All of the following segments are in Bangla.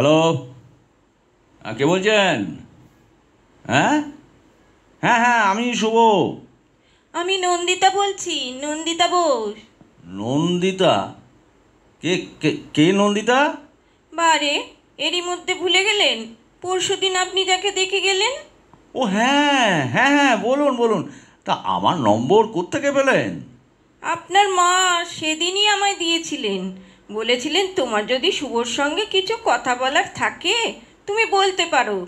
হ্যালো, কে বলছেন? হ্যাঁ হ্যাঁ হ্যাঁ, আমি শুভ। আমি নন্দিতা বলছি, নন্দিতা বোস। নন্দিতা? কে কে কে নন্দিতা? বারে, এরই মধ্যে ভুলে গেলেন? পরশুদিন আপনি যাকে দেখে গেলেন। ও হ্যাঁ হ্যাঁ হ্যাঁ, বলুন বলুন। তা আমার নম্বর কোত্থেকে পেলেন? আপনার মা সেদিনই আমায় দিয়েছিলেন। বলেছিলেন তোমার যদি শুভর সঙ্গে কিছু কথা বলার থাকে তুমি বলতে পারো।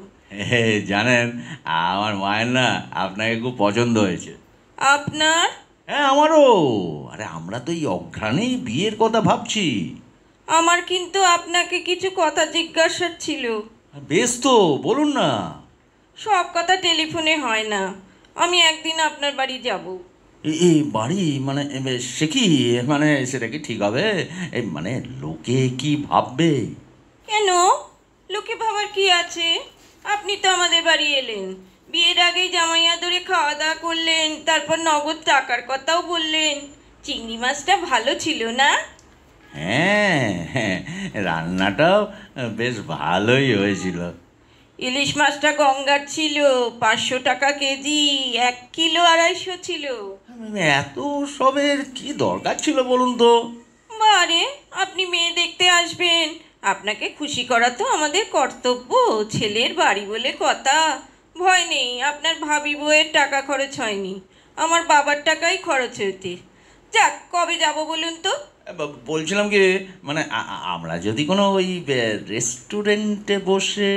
হে, জানেন, আমার মায়ের না আপনাকে খুব পছন্দ হয়েছে। আপনার? হ্যাঁ, আমারও। আরে, আমরা তো এই অঘ্রাণেই বিয়ের কথা ভাবছি। আমার কিন্তু আপনাকে কিছু কথা জিজ্ঞাসার ছিল। বেশ তো, বলুন না। সব কথা টেলিফোনে হয় না। আমি একদিন আপনার বাড়ি যাব। এই বাড়ি মানে সে কি, মানে সেটা কি ঠিক হবে? এই মানে লোকে কি ভাববে? কেন? লোকে ভাবার কি আছে? আপনি তো আমাদের বাড়ি এলেন, বিয়ের আগেই জামাই আদরে খাওয়া দাওয়া করলেন, তারপর নগদ টাকার কথাও বললেন। চিংড়ি মাছটা ভালো ছিল না? হ্যাঁ হ্যাঁ, রান্নাটাও বেশ ভালোই হয়েছিল। ইলিশ মাছটা গঙ্গার ছিল, 500 টাকা কেজি, 1 কিলো 250 ছিল। এত সবের কি দরকার ছিল বলুন তো? বারে, আপনি মেয়ে দেখতে আসবেন, আপনাকে খুশি করা তো আমাদের কর্তব্য। ছেলের বাড়ি বলে কথা। ভয় নেই, আপনার ভাবি বউয়ের টাকা খরচ হয়নি, আমার বাবার টাকাই খরচ হয়েছে। যাক, কবে যাব বলুন তো? বলছিলাম কি, মানে আমরা যদি কোনো ওই রেস্টুরেন্টে বসে।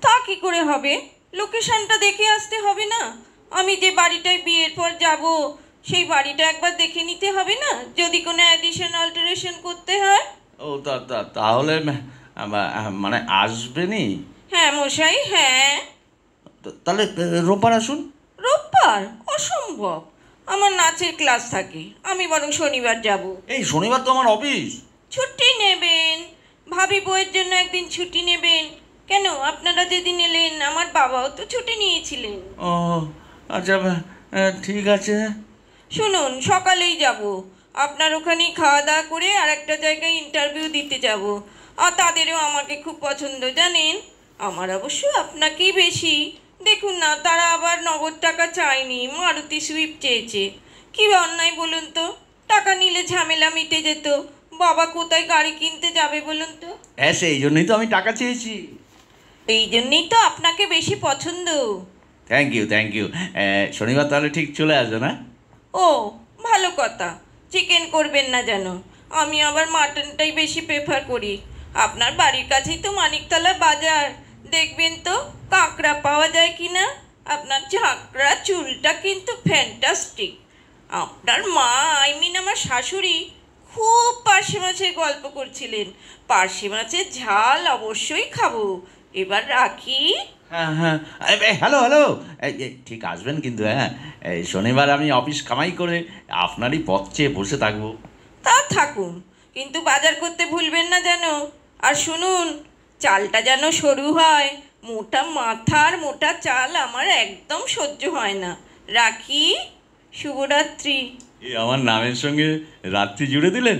তা কি করে হবে? লোকেশনটা দেখে আসতে হবে না? আমি যে বাড়িটায় বিয়ের পর যাব সেই বাড়িটা একবার দেখে নিতে হবে না, যদি কোনো অ্যাডিশন অল্টারেশন করতে হয়? ও, তাহলে মানে আসবেনি? হ্যাঁ মশাই, হ্যাঁ। তাহলে রোববার আসুন। রোববার? অসম্ভব, আমার নাচের ক্লাস থাকে, আমি বরং শনিবার যাব। এই শনিবার তো আমার অফিস। ছুটি নেবেন, ভাবি বউয়ের জন্য একদিন ছুটি নেবেন। কেন, আপনারা যেদিন এলেন আমার বাবাও তো ছুটি নিয়েছিলেন। ও আচ্ছা, ঠিক আছে। শুনুন, সকালেই যাব, আপনার ওখানেই খাওয়া দাওয়া করে আর একটা জায়গায় ইন্টারভিউ দিতে যাব। আর তাদেরও আমাকে খুব পছন্দ জানেন। আমার অবশ্য আপনাকেই বেশি। দেখুন না, তারা আবার নগদ টাকা চায়নি, মারুতি সুইফট চেয়েছে। কী অন্যায় বলুন তো? টাকা নিলে ঝামেলা মিটে যেত। বাবা কোথায় গাড়ি কিনতে যাবে বলুন তো? হ্যাঁ, সেই জন্যই তো আমি টাকা চেয়েছি। এই জন্যই তো আপনাকে বেশি পছন্দ। Thank you thank you. শনিবার তাহলে ঠিক চলে আসবে না? ও, ভালো কথা। চিকেন করবেন না যেন, আমি আবার মাটনটাই বেশি প্রেফার করি। আপনার বাড়ির কাছেই তো মানিকতলা বাজার, দেখবেন তো কাঁকড়া পাওয়া যায় কি না। আপনার ঝাঁকড়া চুলটা কিন্তু ফ্যান্টাস্টিক। আপনার মা, আমার শাশুড়ি, খুব পার্শে মাছের গল্প করছিলেন। পার্শে মাছের ঝাল অবশ্যই খাবো। এবার রাখি। হ্যাঁ হ্যাঁ, হ্যালো হ্যালো। ঠিক আসবেন কিন্তু, হ্যাঁ। এই শনিবার আমি অফিস কামাই করে আপনারই পথ চেয়ে বসে থাকবো। তা থাকুন, কিন্তু বাজার করতে ভুলবেন না যেন। আর শুনুন, চালটা যেন সরু হয়। মোটা মাথার মোটা চাল আমার একদম সহ্য হয় না। রাখি। শুভরাত্রি। আমার নামের সঙ্গে রাত্রি জুড়ে দিলেন।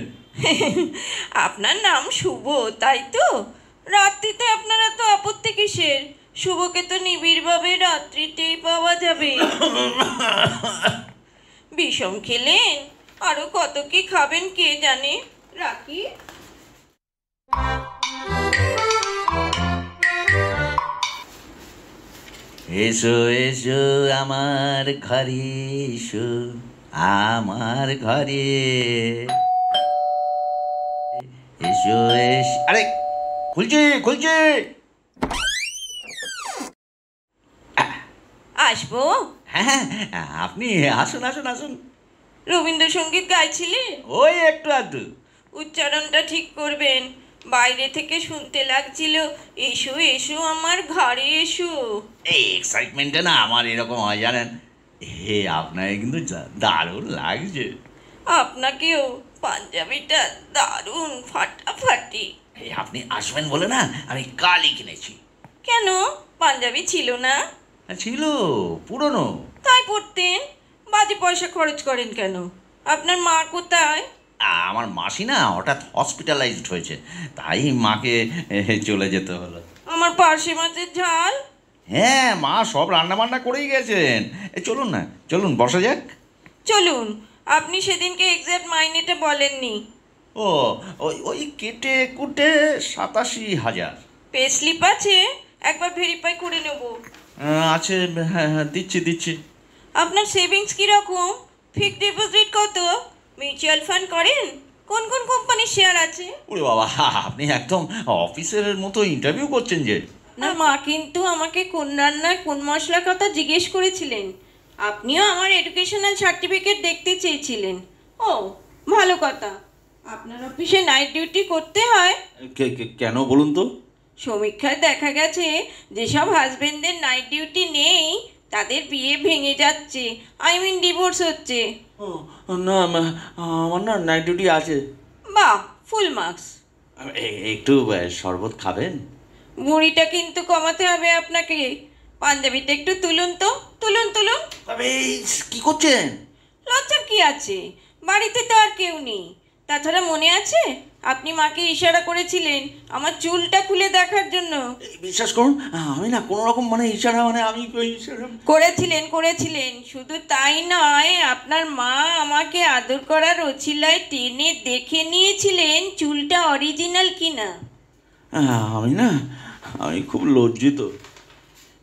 আপনার নাম শুভ, তাই তো? রাত্রিতে আপনারা তো আপত্তি কিসের? শুভকে তো নিবিড়ভাবে রাত্রিতেই পাওয়া যাবে। বিষম খেলেন? আরো কত কি খাবেন কে জানে। রাখি। এসো এসো আমার ঘরে, এসো আমার ঘরে, এসো আরে, খুলছি খুলছি। আসবো? হ্যাঁ হ্যাঁ, আপনি আসুন আসুন আসুন। রবীন্দ্রসঙ্গীত গাইছিলেন? ওই একটু আধটু। উচ্চারণটা ঠিক করবেন। বাইরে থেকে শুনতে লাগছিল, এসো এসো আমার ঘরে এসো। এই এক্সাইটমেন্টে না আমার এরকম হয় জানেন। হে, আপনাকে কিন্তু দারুণ লাগছে। আপনাকেও। পাঞ্জাবিটা দারুণ ফাটাফাটি। এই আপনি আসবেন বলে না আমি কালই কিনেছি। কেন, পাঞ্জাবি ছিল না? ছিল, পুরনো। তাই পড়তেন? বাজে পয়সা খরচ করেন কেন? আপনার মা কোথায়? আমার মাসি না হঠাৎ হসপিটালাইজড হয়েছে, তাই মাকে চলে যেতে হলো। আমার পার্শে মাছের ঝাল। হ্যাঁ, মা সব রান্না বান্না করেই গেছেন। চলুন না, চলুন বসা যাক। চলুন, আপনি সেদিনকে এক্সাক্ট মাইনেটা বলেননি। ও, ওই ওই কেটে কুটে 87,000। পে স্লিপ আছে, একবার ভেরিফাই করে নেব। আছে, হ্যাঁ হ্যাঁ, দিচ্ছি দিচ্ছি। আপনার সেভিংস কীরকম? ফিক্সড ডিপোজিট কত? মিউচুয়াল ফান্ড করেন? কোন কোন কোম্পানির শেয়ার আছে? ওরে বাবা, আপনি একদম অফিসের মতো ইন্টারভিউ করছেন যে। না, মা কিন্তু আমাকে কোন রান্নার কোন মশলার কথা জিজ্ঞেস করেছিলেন। আপনিও আমার এডুকেশনাল সার্টিফিকেট দেখতে চেয়েছিলেন। ও, ভালো কথা। আপনার অফিসে নাইট ডিউটি করতে হয়? কেন বলুন তো? সমীক্ষায় দেখা গেছে যেসব হাজবেন্ডদের নাইট ডিউটি নেই তাদের বিয়ে ভেঙে যাচ্ছে, আই মিন ডিভোর্স হচ্ছে। না, আমার না নাইট ডিউটি আছে। বাহ, ফুল মার্কস। একটু শরবত খাবেন? মুড়িটা কিন্তু কমাতে হবে আপনাকে। পাঞ্জাবিটা একটু তুলুন তো, তুলুন তুলুন। কি করছেন? লজ্জার কি আছে? বাড়িতে তো আর কেউ নেই। তাছাড়া মনে আছে আপনি মাকে ইশারা করেছিলেন আমার চুলটা খুলে দেখার জন্য? বিশ্বাস করুন, আমি না কোনো রকম ইশারা, আমি ইশারা করেছিলেন। শুধু তাই নয়, আপনার মা আমাকে আদর করার ওছিলায় টেনে দেখে নিয়েছিলেন চুলটা অরিজিনাল কিনা। আমি খুব লজ্জিত।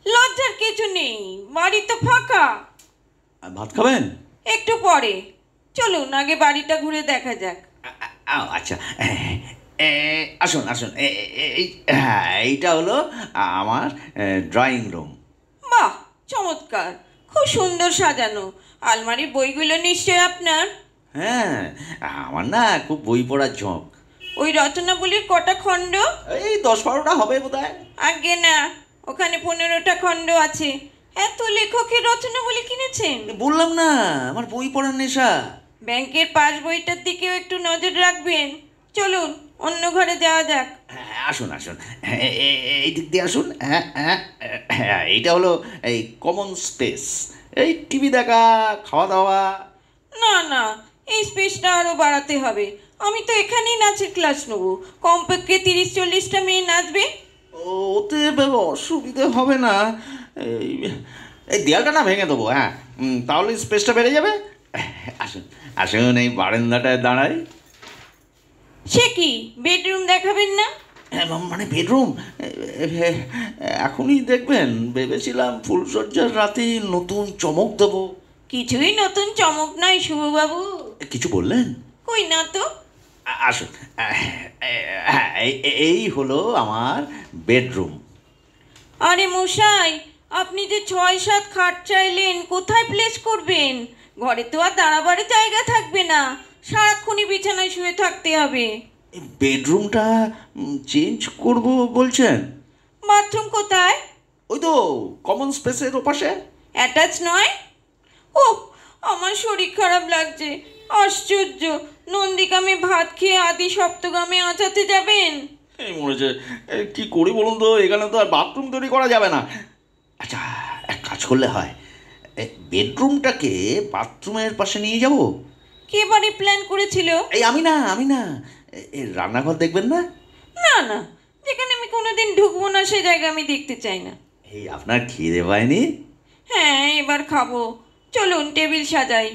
লজ্জার কিছু নেই, বাড়ি তো ফাঁকা। ভাত খাবেন? একটু পরে। চলুন আগে বাড়িটা ঘুরে দেখা যাক। আচ্ছা, আসুন আসুন। এইটা হলো আমার ড্রয়িং রুম। বাহ, চমৎকার, খুব সুন্দর সাজানো। আলমারির বইগুলো নিশ্চয় আপনার? হ্যাঁ, আমার না খুব বই পড়ার ঝোঁক। ওই রচনাবলীর কটা খণ্ড? এই 10-12টা হবে বোধহয়। আগে না, ওখানে 15টা খণ্ড আছে। এত লেখকের রচনাবলী কিনেছেন? বললাম না, আমার বই পড়ার নেশা। ব্যাংকের পাস বইটার দিকেও একটু নজর রাখবেন। চলুন অন্য ঘরে যাওয়া যাক। আসুন আসুন, এই দিক দিয়ে আসুন। এইটা হলো এই কমন স্পেস, এই টিভি দেখা, খাওয়া দাওয়া। না না, এই স্পেসটা আরও বাড়াতে হবে। আমি তো এখানেই নাচের ক্লাস নেব। কমপক্ষে 30-40টা মেয়ে নাচবে। ওতে অসুবিধে হবে না। এই দেয়ালটা না ভেঙে দেবো। হ্যাঁ, তাহলে স্পেসটা বেড়ে যাবে। আসুন আসুন, এই বারান্দাটায় দাঁড়াই। সে কি, বেডরুম দেখাবেন না? বেডরুম এখনই দেখবেন? ভেবেছিলাম ফুলসজ্জার রাতেই নতুন চমক দেবো। কিছুই নতুন চমক নয় শুভবাবু। কিছু বললেন? কই না তো। আসুন, এই হলো আমার বেডরুম। আরে মশাই, আপনি যে 6-7 খাট চাইলেন, কোথায় প্লেস করবেন? ঘরে তো আর দাঁড়াবারে জায়গা থাকবে না, সারাক্ষণই বিছানায় শুয়ে থাকতে হবে। বেডরুমটা চেঞ্জ করব বলছেন? বাথরুম কোথায়? ওই তো কমন স্পেসের ওপাশে। অ্যাটাচ নয়? ও, আমার শরীর খারাপ লাগছে। আশ্চর্য, নন্দীগ্রামে ভাত খেয়ে আদি সপ্তগ্রামে আঁচাতে যাবেন? এই মনে হচ্ছে, কী করি বলুন তো, এখানে তো আর বাথরুম তৈরি করা যাবে না। আচ্ছা, এক কাজ করলে হয়, বেডরুমটাকে বাথরুমের পাশে নিয়ে যাব। কে বাড়ি প্ল্যান করেছিল? এই আমি না, রান্নাঘর দেখবেন না? না না, যেখানে আমি কোনোদিন ঢুকবো না সে জায়গা আমি দেখতে চাই না। এই আপনার খিদে পায়নি? হ্যাঁ, এবার খাবো। চলুন টেবিল সাজাই।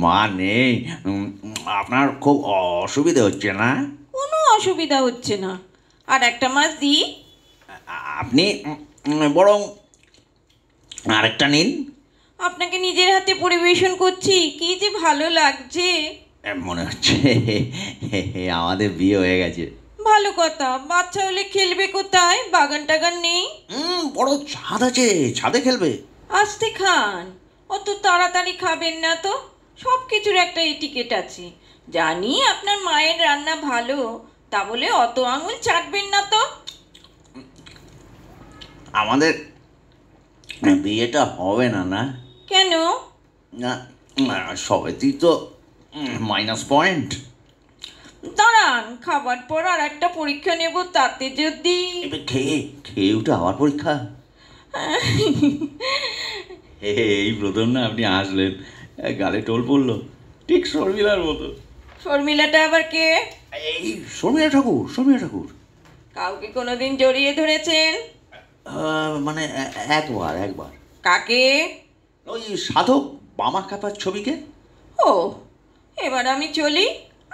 মা নেই, আপনার খুব অসুবিধে হচ্ছে না? কোনো অসুবিধা হচ্ছে না। আর একটা মাছ দিই? আপনি বরং আরেকটা নিন। আপনাকে নিজের হাতে পরিবেশন করছি, কি যে ভালো লাগছে। মনে হচ্ছে আমাদের বিয়ে হয়ে গেছে। ভালো কথা, বাচ্চা হলে খেলবে কোথায়? বাগান টাগান নেই? বড় ছাদ আছে, ছাদে খেলবে। আস্তে খান, অত তাড়াতাড়ি খাবেন না তো। সব কিছুর একটা এটিকেট আছে। জানি আপনার মায়ের রান্না ভালো, তা বলে অত আঙুল চাটবেন না তো। আমাদের বিয়েটা হবে না? না কেন? না, সবেতেই তো মাইনাস পয়েন্ট। দাঁড়ান, খাবার পর আর একটা পরীক্ষা নেব, তাতে যদি খেয়ে খেয়ে উঠে আবার পরীক্ষা? এই প্রথম না আপনি আসলেন, গালে টোল পড়লো, ঠিক শর্মিলার মতো। শর্মিলাটা আবার কে? এই শর্মিলা ঠাকুর, শর্মিলা ঠাকুর। কাউকে কোনোদিন জড়িয়ে ধরেছেন? মানে একবার একবার। কাকে? ওই সাধক বামা কাপার ছবিকে। ও, এবার আমি চলি।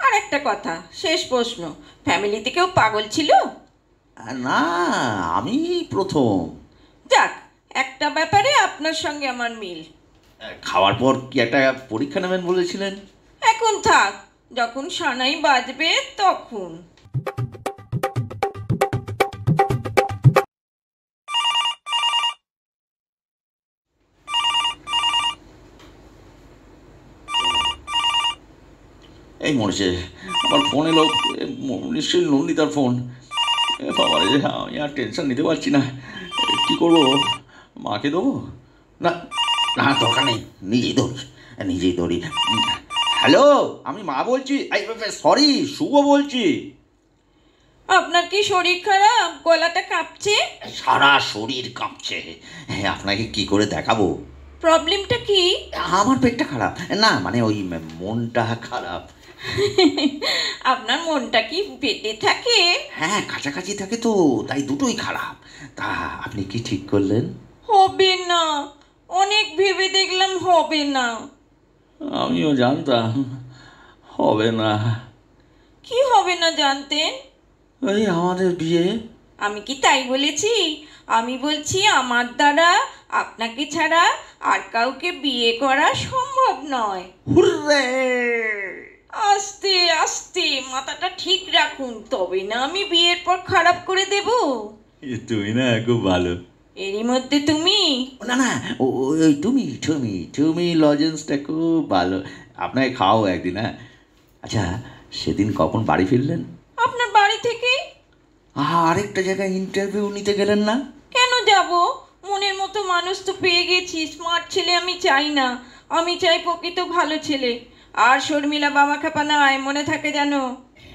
আর একটা কথা, শেষ প্রশ্ন, ফ্যামিলিতে কেউ পাগল ছিল? না, আমি প্রথম। যাক, একটা ব্যাপারে আপনার সঙ্গে আমার মিল। খাওয়ার পর কি একটা পরীক্ষা নেবেন বলেছিলেন? এখন থাক, যখন সানাই বাজবে তখন। এই মরেছে, আমার ফোন এলো, নিশ্চয়ই নন্দিতার ফোন। বাবা রে, আমি আর টেনশন নিতে পারছি না। কী করবো, মাকে দেবো? না না, দরকার নেই, নিজেই ধরি, নিজেই ধরি। হ্যালো, আমি মা বলছি, সরি, শুভ বলছি। আপনার কি শরীর খারাপ? গলাটা কাঁপছে। সারা শরীর কাঁপছে। হ্যাঁ, আপনাকে কি করে দেখাবো? প্রবলেমটা কি? আমার পেটটা খারাপ না, মানে ওই মনটা খারাপ। আপনার মনটা কি পেটে থাকে? হ্যাঁ, কাছাকাছি থাকে তো, তাই দুটোই খারাপ। তা আপনি কি ঠিক করলেন? হবে না, অনেক ভেবে দেখলাম হবে না। আমিও জানতাম হবে না। কি হবে না জানতেন? ওই আমাদের বিয়ে। আমি কি তাই বলেছি? আমি বলছি আমার দ্বারা আপনাকে ছাড়া আর কাউকে বিয়ে করা সম্ভব নয়। হুররে! আস্তে আস্তে মাথাটা ঠিক রাখুন, তবে না আমি বিয়ের পর খারাপ করে দেব। তুমি না খুব ভালো। এরই মধ্যে তুমি? না না, ওই তুমি তুমি তুমি লজেন্সটা খুব ভালো। আপনাকে খাওয়াও একদিন, হ্যাঁ। আচ্ছা, সেদিন কখন বাড়ি ফিরলেন? আপনার বাড়ি থেকে। আরেকটা জায়গায় ইন্টারভিউ নিতে গেলেন না? কেন যাব? মনের মতো মানুষ তো পেয়ে গেছি। স্মার্ট ছেলে আমি চাই না, আমি চাই প্রকৃত ভালো ছেলে। আর শর্মিলা বামা খাপা নয়, মনে থাকে যেন।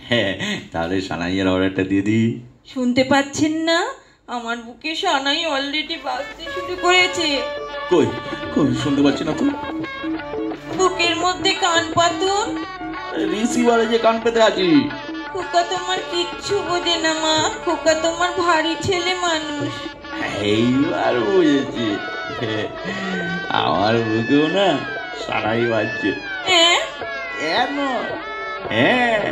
হ্যাঁ, তাহলে সানাইয়ের অর্ডারটা দিয়ে দিই। শুনতে পাচ্ছেন না? আমার বুকে সানাই অলরেডি বাজতে শুরু করেছে। কই কই, শুনতে পাচ্ছি না তো। বুকের মধ্যে কান পাতুন। রিসিভারে যে কান পেতে আছি। খোকা তোমার কিচ্ছু বোঝে না মা, খোকা তোমার ভারী ছেলে মানুষ। এইবার বুঝেছি, আমার বুকেও না সারাই বাজছে। হ্যাঁ, কেন? হ্যাঁ।